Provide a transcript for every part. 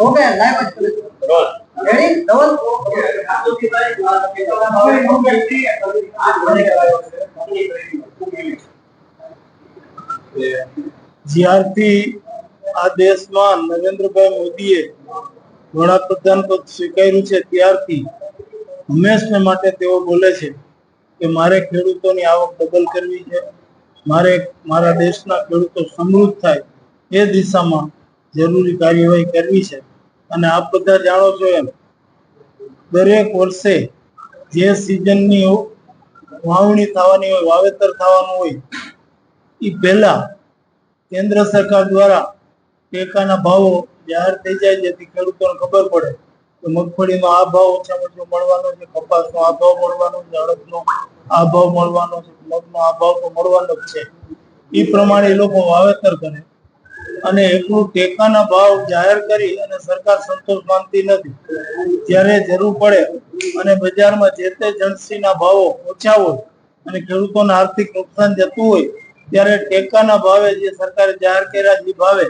Okay live જ role ready double જ્યારથી આ દેશમાં નરેન્દ્રભાઈ મોદીએ વડાપ્રધાન પદ સ્વીકાર્યું છે ત્યારથી હંમેશને માટે તેઓ બોલે છે કે મારે ખેડૂતોની આવક ડબલ કરવી છે, મારે મારા દેશના ખેડૂતો સમૃદ્ધ થાય એ દિશામાં જરૂરી કાર્યવાહી કરવી છે. અને આપ બધા જાણો છો એમ દરેક વર્ષે જે સિઝનની વાવણી થવાની હોય, વાવેતર થવાનું હોય એ પહેલા કેન્દ્ર સરકાર દ્વારા ટેકાના ભાવો જાહેર થઈ જાય, જેથી ખેડૂતોને ખબર પડે કે મગફળીનો આ ભાવ ઓછામાં ઓછો મળવાનો છે, કપાસનો આ ભાવ મળવાનો છે, અડદનો આ ભાવ મળવાનો છે, મગનો આ ભાવ તો મળવાનો જ છે. એ પ્રમાણે એ લોકો વાવેતર કરે અને એટલું ટેકાના ભાવ જાહેર કરી અને સરકાર સંતોષ માનતી નથી. જ્યારે જરૂર પડે અને બજારમાં જે તે જણસીના ભાવો ઓછા હોય અને ખેડૂતોને આર્થિક નુકસાન જતું હોય ત્યારે ટેકાના ભાવે જે સરકારે જાહેર કર્યા એ ભાવે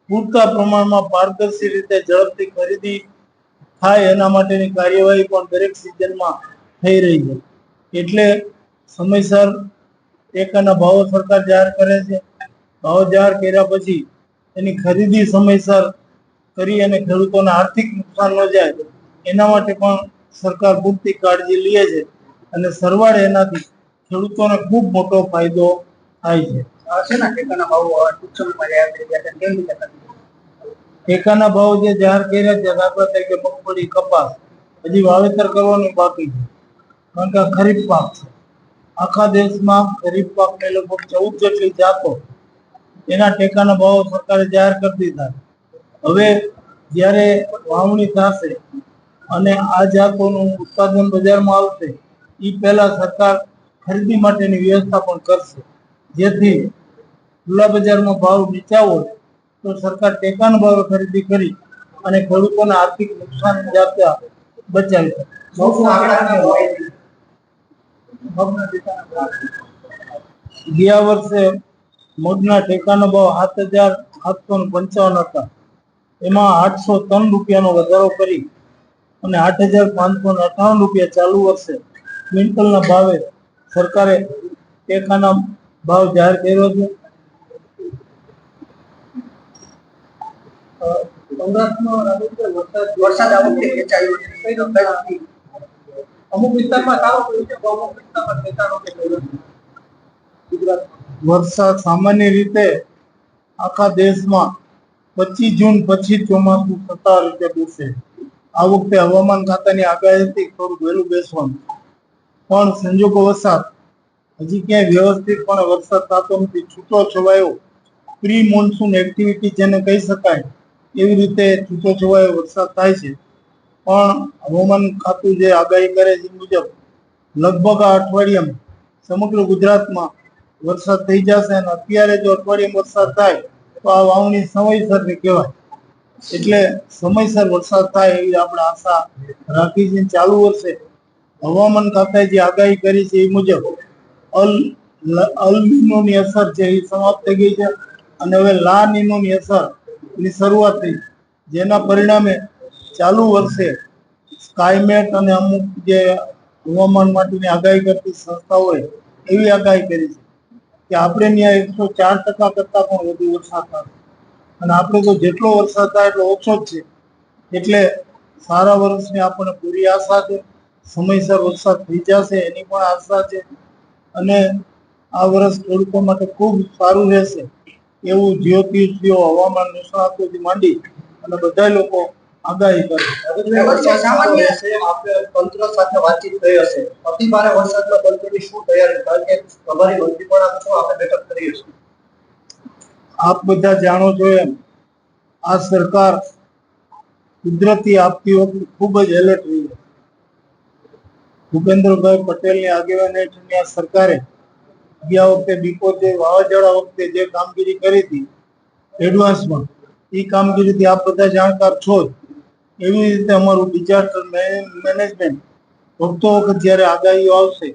પૂરતા પ્રમાણમાં પારદર્શી રીતે ઝડપથી ખરીદી થાય એના માટેની કાર્યવાહી પણ દરેક સિઝનમાં થઈ રહી છે. એટલે સમયસર ટેકાના ભાવો સરકાર જાહેર કરે છે. ભાવ જાહેર કર્યા પછી એની ખરીદી સમયસર કરી અને ખેડૂતોને આર્થિક નુકસાન ન જાય એના માટે પણ સરકાર પૂરતી કાળજી લે છે અને સરવાળે એનાથી ખેડૂતોને ખૂબ મોટો ફાયદો થાય છે. ટેકાના ભાવ જે જાહેર કર્યા છે, દાખલા તરીકે મગફળી, કપાસ હજી વાવેતર કરવાનું બાકી છે, કારણ કે આ ખરીફ પાક છે. આખા દેશમાં ખરીફ પાકને લગભગ 14 જેટલી જાતો એના ટેકાના ભાવો સરકારે જાહેર કરી દીધા. હવે જ્યારે વાવણી થશે અને આ જાતોનું ઉત્પાદન બજારમાં આવશે એ પહેલા સરકાર ખરીદી માટેની વ્યવસ્થા પણ કરશે, જેથી ખુલ્લા બજારમાં ભાવ નીચા હોય તો સરકાર ટેકાના ભાવે ખરીદી કરી અને ખેડૂતોને આર્થિક નુકસાન જતા બચાવી શકે. ગયા વર્ષે મગના ટેકાનો ભાવ 7,755 હતા. એમાં 803 રૂપિયાનો વધારો કરી અને 8,558 રૂપિયા ચાલુ વર્ષે ક્વિન્ટલના ભાવે સરકારે ટેકાના ભાવ જાહેર કર્યો છે. વરસાદ આ વખતે ખેંચાયો છે. અમુક વિસ્તારમાં સારો પડ્યો છે, અમુક વિસ્તારમાં ખેંચાણો કે વરસાદ સામાન્ય રીતે આખા દેશમાં 25 જૂન પછી ચોમાસું સત્તા રીતે બેસે. આ વખતે હવામાન ખાતાની આગાહી હતી થોડું વહેલું બેસવાનું, પણ સંજોગો વરસાદ હજી ક્યાંય વ્યવસ્થિતપણે વરસાદ થતો નથી. છૂટો છવાયો પ્રી મોન્સૂન એક્ટિવિટી જેને કહી શકાય એવી રીતે છૂટો છવાયો વરસાદ થાય છે. પણ હવામાન ખાતું જે આગાહી કરે છે મુજબ લગભગ આ અઠવાડિયામાં સમગ્ર ગુજરાતમાં વરસાદ થઈ જશે અને અત્યારે જો અઠવાડિયામાં વરસાદ થાય તો આ વાવણી સમયસરની કહેવાય. એટલે સમયસર વરસાદ થાય એવી આપણે આશા રાખી છે. ચાલુ વર્ષે હવામાન ખાતાએ જે આગાહી કરી છે એ મુજબ અલ નીનોની અસર છે એ સમાપ્ત થઈ ગઈ છે અને હવે લા નીનોની અસરની શરૂઆત થઈ, જેના પરિણામે ચાલુ વર્ષે સ્કાયમેટ અને અમુક જે હવામાન માટેની આગાહી કરતી સંસ્થાઓએ એવી આગાહી કરી છે કે આપણે ત્યાં 104% કરતા પણ વધુ વરસાદ થશે અને આપણે તો જેટલો વરસાદ થાય એટલો ઓછો જ છે. એટલે સારા વર્ષની આપણને પૂરી આશા છે. સમયસર વરસાદ થઈ જશે એની પણ આશા છે અને આ વર્ષ ખેડૂતો માટે ખૂબ સારું રહેશે એવું જ્યોતિષીઓ, હવામાન નિષ્ણાતોથી માંડી અને બધા લોકો આગાહી કરે. તંત્ર સાથે વાતચીત થઈ હશે. અતિ ભારે વરસાદમાં તંત્રની શું તૈયારી? કારણ કે તમારી મંત્રી પણ આપ છો, આપણે બેઠક કરી હશે. આપ બધા જાણો છો એમ આ સરકાર કુદરતી આપતી વખતે ખૂબ જ એલર્ટ રહી છે. ભૂપેન્દ્રભાઈ પટેલની આગેવાની હેઠળની આ સરકારે ગયા વખતે બીકોતેર વાવાઝોડા વખતે જે કામગીરી કરી હતી એડવાન્સમાં, એ કામગીરીથી આપ બધા જાણકાર છો જ. એવી રીતે અમારું ડિઝાસ્ટર મેનેજમેન્ટ વખતો વખત જ્યારે આગાહીઓ આવશે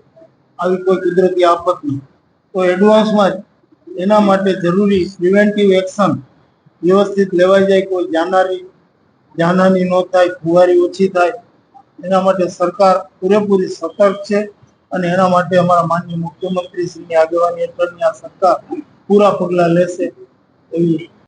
આવી કોઈ કુદરતી આફતની તો એડવાન્સમાં જ એના માટે જરૂરી પ્રિવેન્ટિવ એક્શન વ્યવસ્થિત લેવાઈ જાય. કોઈ જાનહાની જાનહાની ન થાય, ફુવારી ઓછી થાય, એના માટે સરકાર પૂરેપૂરી સતર્ક છે અને એના માટે અમારા માનનીય મુખ્યમંત્રી શ્રીની આગેવાની હેઠળની આ સરકાર પૂરા પગલાં લેશે એવી